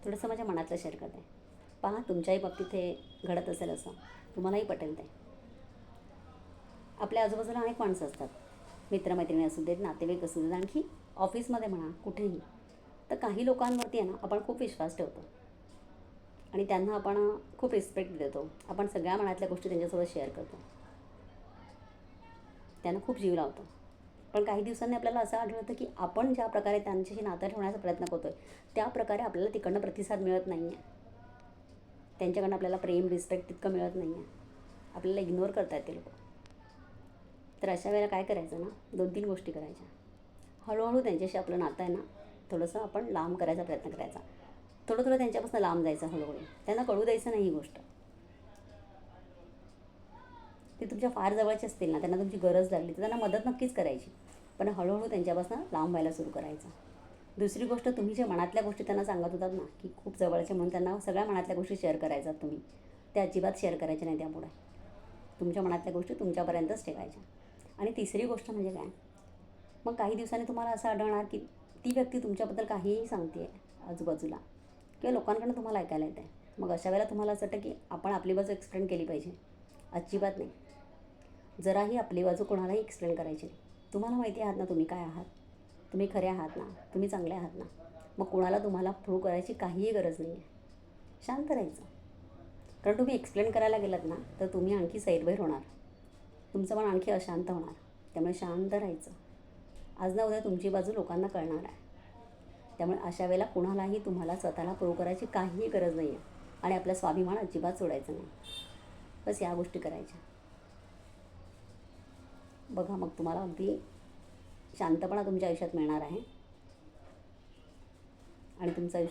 थोडंसं माझ्या मनातलं शेअर करते. पहा, तुमच्याही बाबतीत हे घडत असेल असं, तुम्हालाही पटेल ते. आपल्या आजूबाजूला अनेक माणसं असतात. मित्रमैत्रिणी असू देत, नातेवाईक असू देत, आणखी ऑफिसमध्ये म्हणा, कुठेही. तर काही लोकांवरती आहे ना आपण खूप विश्वास ठेवतो आणि त्यांना आपण खूप रिस्पेक्ट देतो. आपण सगळ्या मनातल्या गोष्टी त्यांच्यासोबत शेअर करतो. त्यांना खूप जीव लावतो. पण काही दिवसांनी आपल्याला असं आढळतं की आपण ज्या प्रकारे त्यांच्याशी नातं ठेवण्याचा प्रयत्न करतो आहे, त्या प्रकारे आपल्याला तिकडनं प्रतिसाद मिळत नाही आहे. त्यांच्याकडनं आपल्याला प्रेम, रिस्पेक्ट तितकं मिळत नाही आहे. आपल्याला इग्नोर करतायत ते लोकं. तर अशा वेळेला काय करायचं ना, 2-3 गोष्टी करायच्या. हळूहळू त्यांच्याशी आपलं नातं आहे ना, थोडंसं आपण लांब करायचा प्रयत्न करायचा. थोडं त्यांच्यापासून लांब जायचं हळूहळू. त्यांना कळू द्यायचं नाही ही गोष्ट. ते तुमच्या फार जवळचे असतील ना, त्यांना तुमची गरज लागली तर त्यांना मदत नक्कीच करायची. पण हळूहळू त्यांच्यापासून लांब व्हायला सुरू करायचं. दुसरी गोष्ट, तुम्ही जे मनातल्या गोष्टी त्यांना सांगत होतात ना, की खूप जवळचे म्हणून त्यांना सगळ्या मनातल्या गोष्टी शेअर करायच्यात तुम्ही. त्या अजिबात शेअर करायच्या नाही त्यापुढे. तुमच्या मनातल्या गोष्टी तुमच्यापर्यंतच ठेवायच्या. आणि तिसरी गोष्ट म्हणजे काय, मग काही दिवसांनी तुम्हाला असं आढळणार की ती व्यक्ती तुमच्याबद्दल काहीही सांगते आहे आजूबाजूला किंवा लोकांकडून तुम्हाला ऐकायला येतं आहे. मग अशा वेळेला तुम्हाला असं वाटतं की आपण आपली बाजू एक्सप्लेन केली पाहिजे. अजिबात नाही. जराही आपली बाजू कोणालाही एक्सप्लेन करायची नाही. तुम्हाला माहिती आहात ना तुम्ही काय आहात. तुम्ही खरे आहात ना, तुम्ही चांगले आहात ना. मग कोणाला तुम्हाला प्रूव्ह करायची काहीही गरज नाही आहे. शांत राहायचं. कारण तुम्ही एक्सप्लेन करायला गेलात ना, तर तुम्ही आणखी सैरभैर होणार. तुमचं मन आणखी अशांत होणार. त्यामुळे शांत राहायचं. आज ना उद्या तुमची बाजू लोकांना कळणार आहे. त्यामुळे अशा वेळेला कुणालाही तुम्हाला स्वतःला प्रूव्ह करायची काहीही गरज नाही आहे. आणि आपलं स्वाभिमान अजिबात सोडायचं नाही. बस या गोष्टी करायच्या. बघा, मग तुम्हाला अगदी शांतपणा तुमच्या आयुष्यात मिळणार आहे आणि तुमचं आयुष्य